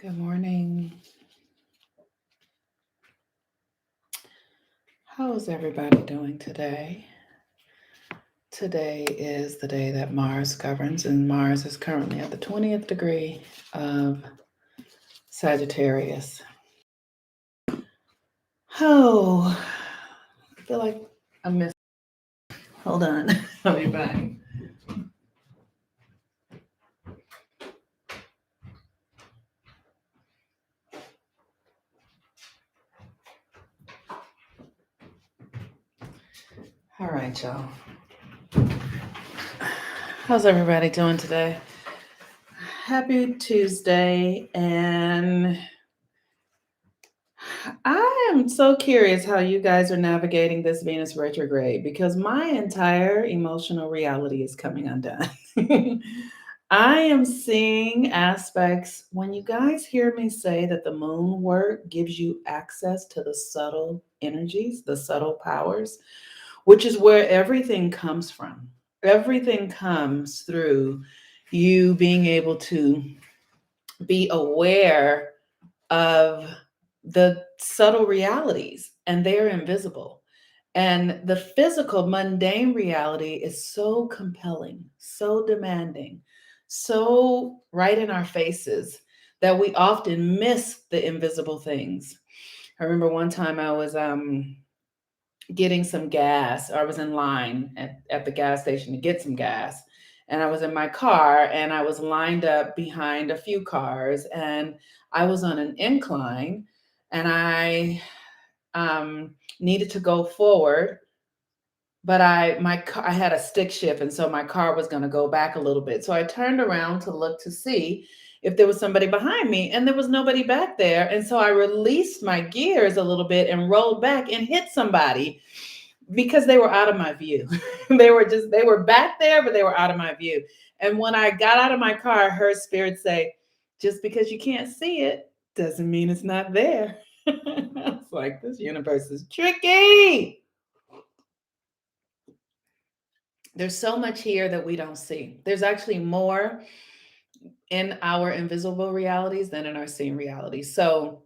Good morning. How is everybody doing today? Today is the day that Mars governs, and Mars is currently at the 20th degree of Sagittarius. Oh, I feel like I missed. Hold on. I'll be back. All right, y'all. How's everybody doing today? Happy Tuesday, and I am so curious how you guys are navigating this Venus retrograde because my entire emotional reality is coming undone. I am seeing aspects when you guys hear me say that the moon work gives you access to the subtle energies, the subtle powers, which is where everything comes from. Everything comes through you being able to be aware of the subtle realities, and they're invisible. And the physical, mundane reality is so compelling, so demanding, so right in our faces that we often miss the invisible things. I remember one time I was getting some gas. I was in line at the gas station to get some gas. And I was in my car and I was lined up behind a few cars and I was on an incline and I needed to go forward, but I had a stick shift, and so my car was going to go back a little bit. So I turned around to look to see if there was somebody behind me, and there was nobody back there. And so I released my gears a little bit and rolled back and hit somebody because they were out of my view. They were back there, but they were out of my view. And when I got out of my car, I heard spirit say, "Just because you can't see it doesn't mean it's not there." I was like, this universe is tricky. There's so much here that we don't see. There's actually more in our invisible realities than in our seen realities. So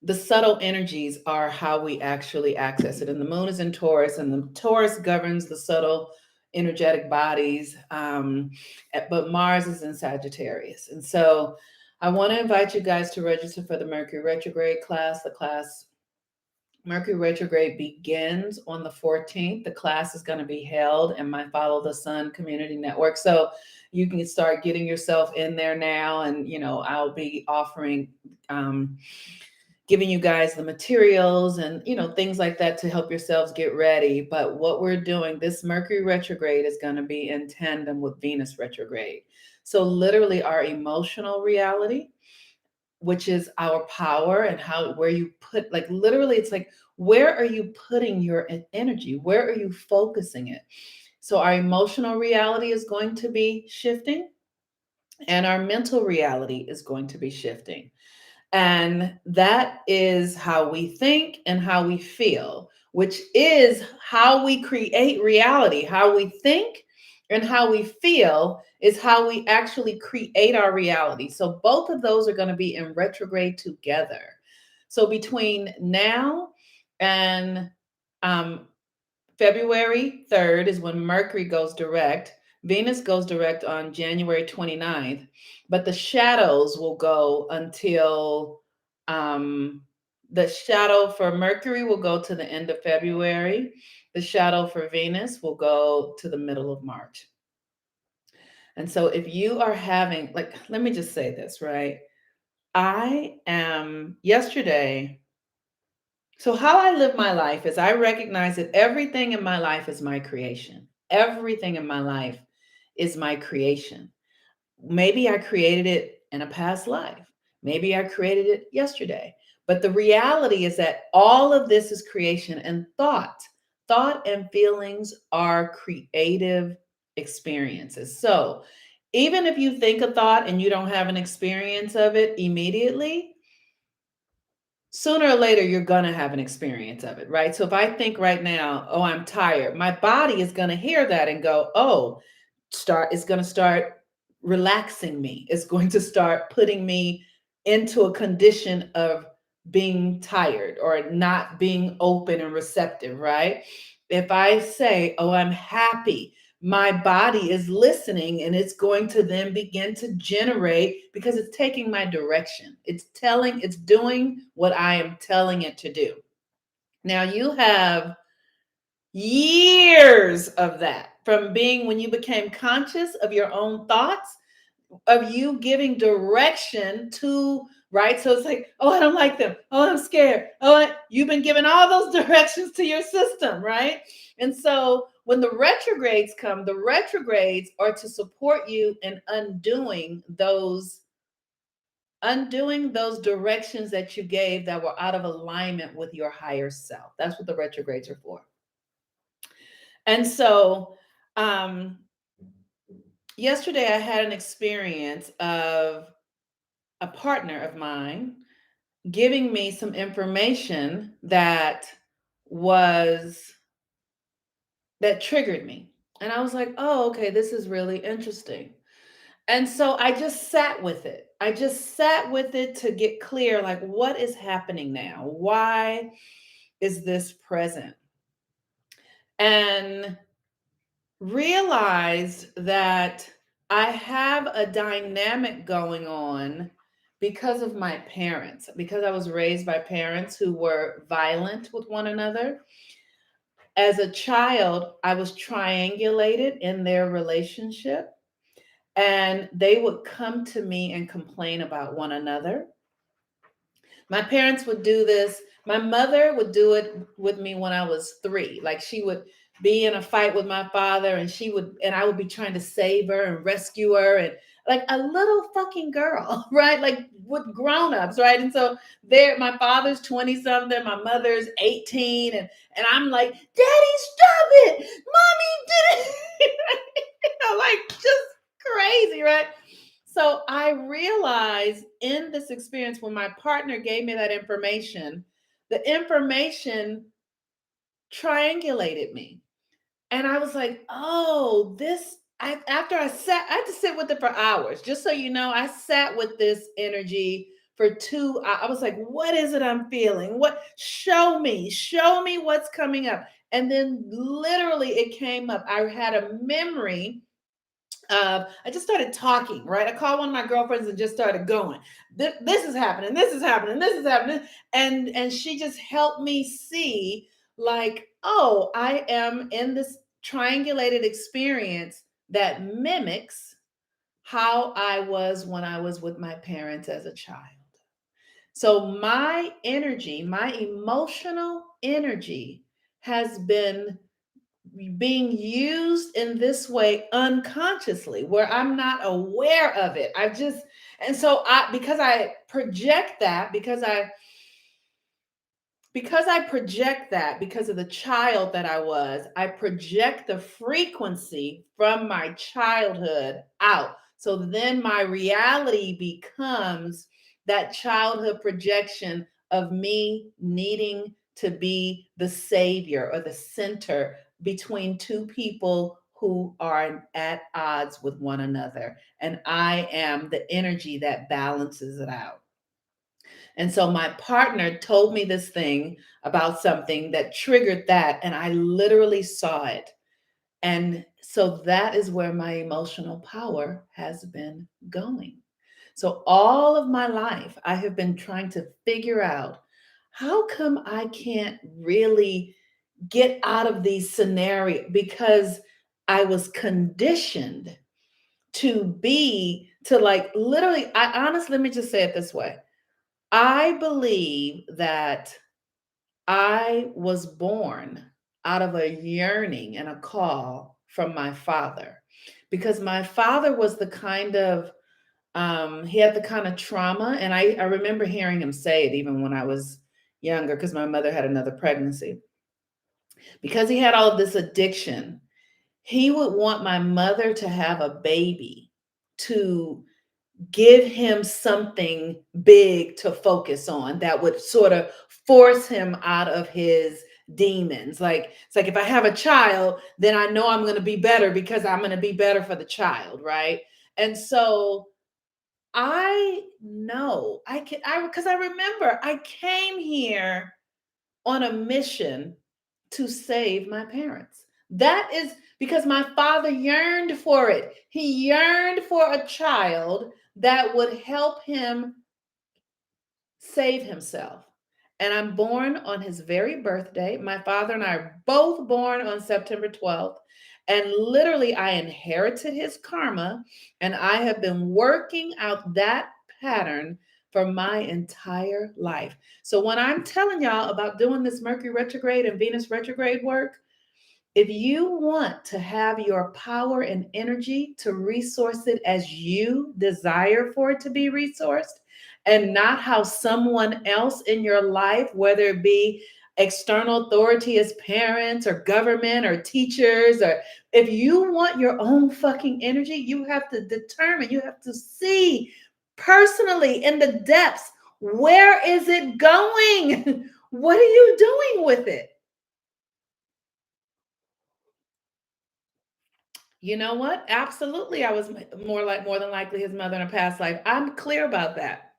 the subtle energies are how we actually access it. And the moon is in Taurus, and the Taurus governs the subtle energetic bodies. But Mars is in Sagittarius. And so I want to invite you guys to register for the Mercury retrograde class. The class Mercury retrograde begins on the 14th. The class is going to be held in my Follow the Sun community network. So you can start getting yourself in there now. And, I'll be offering, giving you guys the materials and, things like that to help yourselves get ready. But what we're doing, this Mercury retrograde is going to be in tandem with Venus retrograde. So literally our emotional reality, which is our power and where you put, like, literally it's like, where are you putting your energy? Where are you focusing it? So our emotional reality is going to be shifting and our mental reality is going to be shifting. And that is how we think and how we feel, which is how we create reality. How we think and how we feel is how we actually create our reality. So both of those are going to be in retrograde together. So between now and um, February 3rd is when Mercury goes direct. Venus goes direct on January 29th, but the shadows will go until the shadow for Mercury will go to the end of February. The shadow for Venus will go to the middle of March. And so if you are having, like, let me just say this, right? I am yesterday. So, how I live my life is I recognize that everything in my life is my creation. Everything in my life is my creation. Maybe I created it in a past life. Maybe I created it yesterday. But the reality is that all of this is creation, and thought and feelings are creative experiences. So, even if you think a thought and you don't have an experience of it immediately, sooner or later you're going to have an experience of it, right? So if I think right now, oh, I'm tired, my body is going to hear that and go, oh, it's going to start relaxing me. It's going to start putting me into a condition of being tired or not being open and receptive, right? If I say, oh, I'm happy, my body is listening and it's going to then begin to generate because it's taking my direction. It's doing what I am telling it to do. Now you have years of that from being when you became conscious of your own thoughts, of you giving direction to, right? So it's like, oh, I don't like them. Oh, I'm scared. You've been giving all those directions to your system, right? And so when the retrogrades come, the retrogrades are to support you in undoing those directions that you gave that were out of alignment with your higher self. That's what the retrogrades are for. And so um yesterday I had an experience of a partner of mine giving me some information was that triggered me. And I was like, "Oh, okay, this is really interesting." And so I just sat with it. I just sat with it to get clear, like, what is happening now? Why is this present? And realized that I have a dynamic going on because of my parents, because I was raised by parents who were violent with one another. As a child, I was triangulated in their relationship, and they would come to me and complain about one another. My parents would do this. My mother would do it with me when I was 3. Like she would be in a fight with my father and I would be trying to save her and rescue her and like a little fucking girl, right? Like with grown-ups, right? And so there, my father's 20 something, my mother's 18, and I'm like, Daddy, stop it. Mommy did it. Like just crazy, right? So I realized in this experience when my partner gave me that information, the information triangulated me. And I was like, oh, after I had to sit with it for hours. Just so you know, I sat with this energy for I was like, what is it I'm feeling? Show me what's coming up. And then literally it came up. I had a memory. I just started talking, right? I called one of my girlfriends and just started going. This is happening. This is happening. This is happening, and she just helped me see, like, oh, I am in this triangulated experience that mimics how I was when I was with my parents as a child. So my energy, my emotional energy, has been being used in this way unconsciously where I'm not aware of it. And so because I project that, because I project that because of the child that I project the frequency from my childhood out. So then my reality becomes that childhood projection of me needing to be the savior or the center between two people who are at odds with one another. And I am the energy that balances it out. And so my partner told me this thing about something that triggered that, and I literally saw it. And so that is where my emotional power has been going. So all of my life, I have been trying to figure out how come I can't really get out of these scenarios because I was conditioned to like literally, I honestly, let me just say it this way. I believe that I was born out of a yearning and a call from my father because my father was the kind of he had the kind of trauma, and I remember hearing him say it even when I was younger because my mother had another pregnancy. Because he had all of this addiction, he would want my mother to have a baby to give him something big to focus on that would sort of force him out of his demons. Like, it's like if I have a child, then I know I'm going to be better because I'm going to be better for the child, right? And so I know I can, because I remember I came here on a mission to save my parents. That is because my father yearned for it. He yearned for a child that would help him save himself. And I'm born on his very birthday. My father and I are both born on September 12th. And literally, I inherited his karma, and I have been working out that pattern for my entire life. So, when I'm telling y'all about doing this Mercury retrograde and Venus retrograde work, if you want to have your power and energy to resource it as you desire for it to be resourced, and not how someone else in your life, whether it be external authority as parents or government or teachers, or if you want your own fucking energy, you have to determine, you have to see personally in the depths, where is it going? What are you doing with it? You know what? Absolutely. I was more than likely his mother in a past life. I'm clear about that.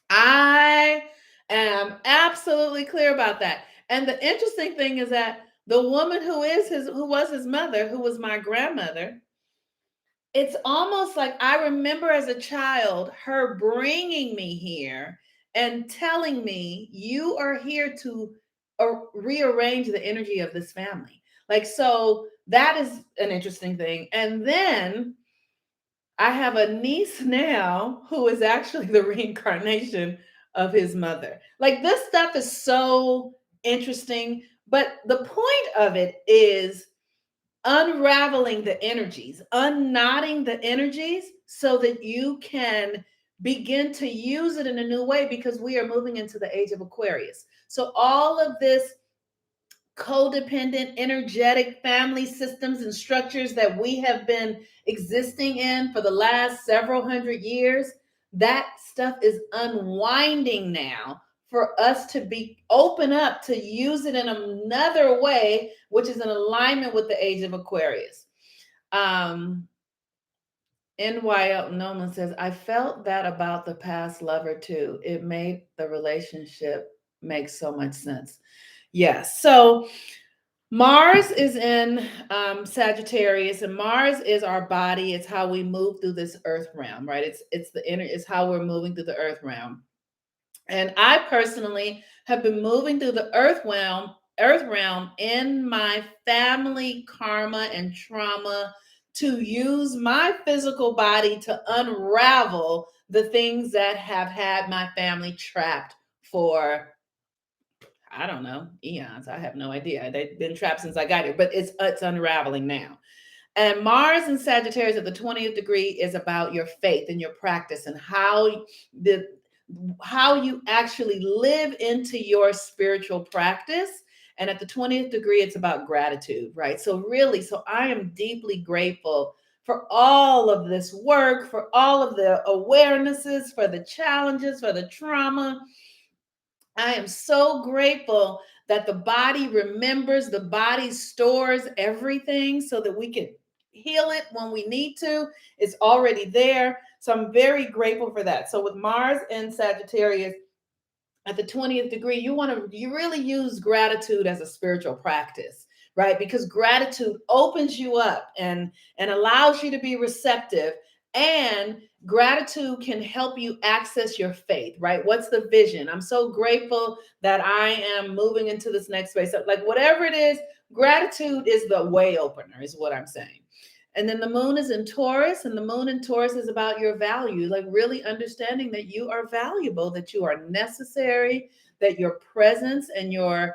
I am absolutely clear about that. And the interesting thing is that the woman who was his mother, who was my grandmother, it's almost like I remember as a child her bringing me here and telling me, you are here to rearrange the energy of this family. Like, so that is an interesting thing. And then I have a niece now who is actually the reincarnation of his mother. Like, this stuff is so interesting. But the point of it is unraveling the energies, unknotting the energies so that you can begin to use it in a new way, because we are moving into the age of Aquarius. So all of this codependent, energetic family systems and structures that we have been existing in for the last several hundred years, that stuff is unwinding now for us to be open up to use it in another way, which is in alignment with the age of Aquarius. NYL Noman says, I felt that about the past lover too. It made the relationship make so much sense. Yes. So Mars is in Sagittarius, and Mars is our body. It's how we move through this earth realm, right? It's how we're moving through the earth realm. And I personally have been moving through the earth realm in my family karma and trauma to use my physical body to unravel the things that have had my family trapped for, I don't know, eons. I have no idea. They've been trapped since I got here, but it's unraveling now. And Mars in Sagittarius at the 20th degree is about your faith and your practice and the how you actually live into your spiritual practice. And at the 20th degree, it's about gratitude, right? So I am deeply grateful for all of this work, for all of the awarenesses, for the challenges, for the trauma. I am so grateful that the body remembers, the body stores everything so that we can heal it when we need to. It's already there. So I'm very grateful for that. So with Mars and Sagittarius at the 20th degree, you really use gratitude as a spiritual practice, right? Because gratitude opens you up and allows you to be receptive, and gratitude can help you access your faith, right? What's the vision? I'm so grateful that I am moving into this next space. So, like, whatever it is, gratitude is the way opener, is what I'm saying. And then the moon is in Taurus, and the moon in Taurus is about your value, like really understanding that you are valuable, that you are necessary, that your presence and your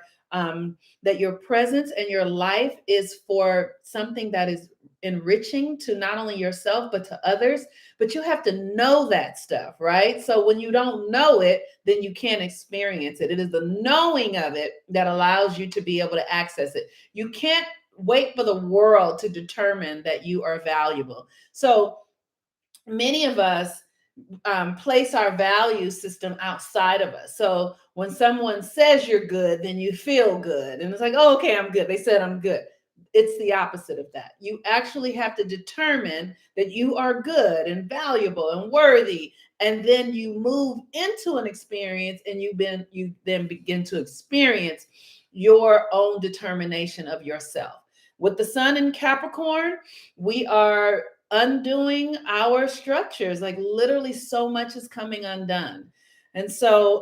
life is for something that is enriching to not only yourself but to others. But you have to know that stuff, right? So when you don't know it, then you can't experience it. It is the knowing of it that allows you to be able to access it. You can't wait for the world to determine that you are valuable. So many of us place our value system outside of us. So when someone says you're good, then you feel good. And it's like, oh, okay, I'm good. They said I'm good. It's the opposite of that. You actually have to determine that you are good and valuable and worthy and then you move into an experience, and you then begin to experience your own determination of yourself. With the sun in Capricorn, we are undoing our structures. Like literally, so much is coming undone. And so,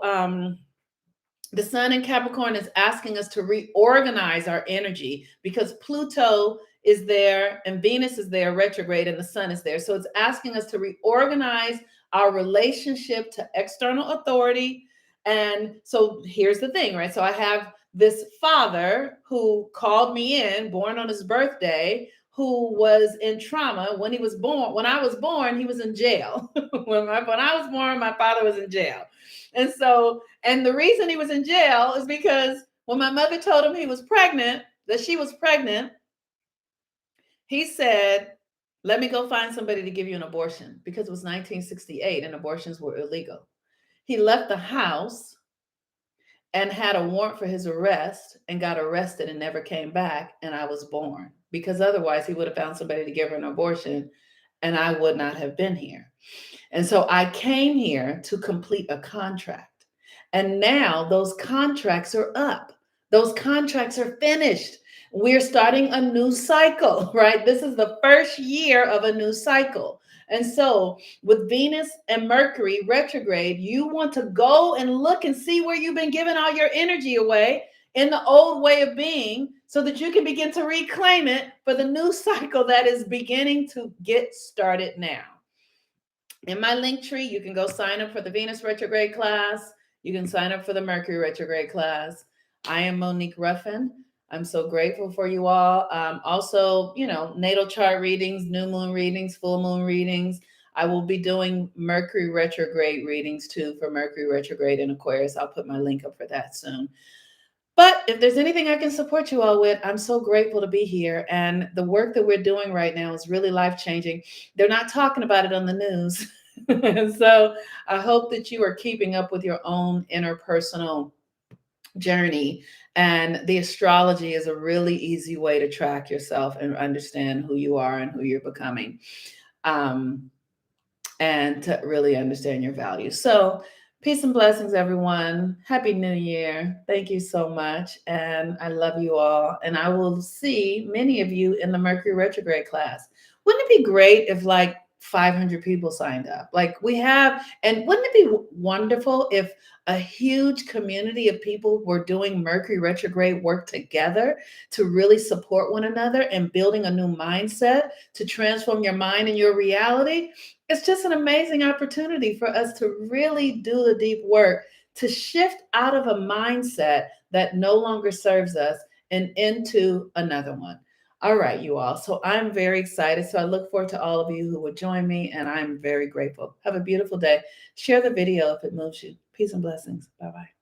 the sun in Capricorn is asking us to reorganize our energy because Pluto is there and Venus is there retrograde and the sun is there. So it's asking us to reorganize our relationship to external authority. And so here's the thing, right? So I have this father who called me in, born on his birthday, who was in trauma when he was born. When I was born, he was in jail. when I was born, my father was in jail. And so, and the reason he was in jail is because when my mother told him he was pregnant, that she was pregnant, he said, let me go find somebody to give you an abortion, because it was 1968 and abortions were illegal. He left the house and had a warrant for his arrest and got arrested and never came back. And I was born, because otherwise he would have found somebody to give her an abortion and I would not have been here. And so I came here to complete a contract. And now those contracts are up. Those contracts are finished. We're starting a new cycle, right? This is the first year of a new cycle. And so, with Venus and Mercury retrograde, you want to go and look and see where you've been giving all your energy away in the old way of being, so that you can begin to reclaim it for the new cycle that is beginning to get started now. In my link tree, you can go sign up for the Venus retrograde class. You can sign up for the Mercury retrograde class. I am Monique Ruffin. I'm so grateful for you all. Also, natal chart readings, new moon readings, full moon readings. I will be doing Mercury retrograde readings too, for Mercury retrograde in Aquarius. I'll put my link up for that soon. But if there's anything I can support you all with, I'm so grateful to be here. And the work that we're doing right now is really life-changing. They're not talking about it on the news. And so I hope that you are keeping up with your own interpersonal journey. And the astrology is a really easy way to track yourself and understand who you are and who you're becoming. And to really understand your values. So, peace and blessings, everyone. Happy New Year. Thank you so much. And I love you all. And I will see many of you in the Mercury retrograde class. Wouldn't it be great if like 500 people signed up? Like we have, and wouldn't it be wonderful if a huge community of people were doing Mercury retrograde work together to really support one another and building a new mindset to transform your mind and your reality? It's just an amazing opportunity for us to really do the deep work to shift out of a mindset that no longer serves us and into another one. All right, you all. So I'm very excited. So I look forward to all of you who would join me, and I'm very grateful. Have a beautiful day. Share the video if it moves you. Peace and blessings. Bye bye.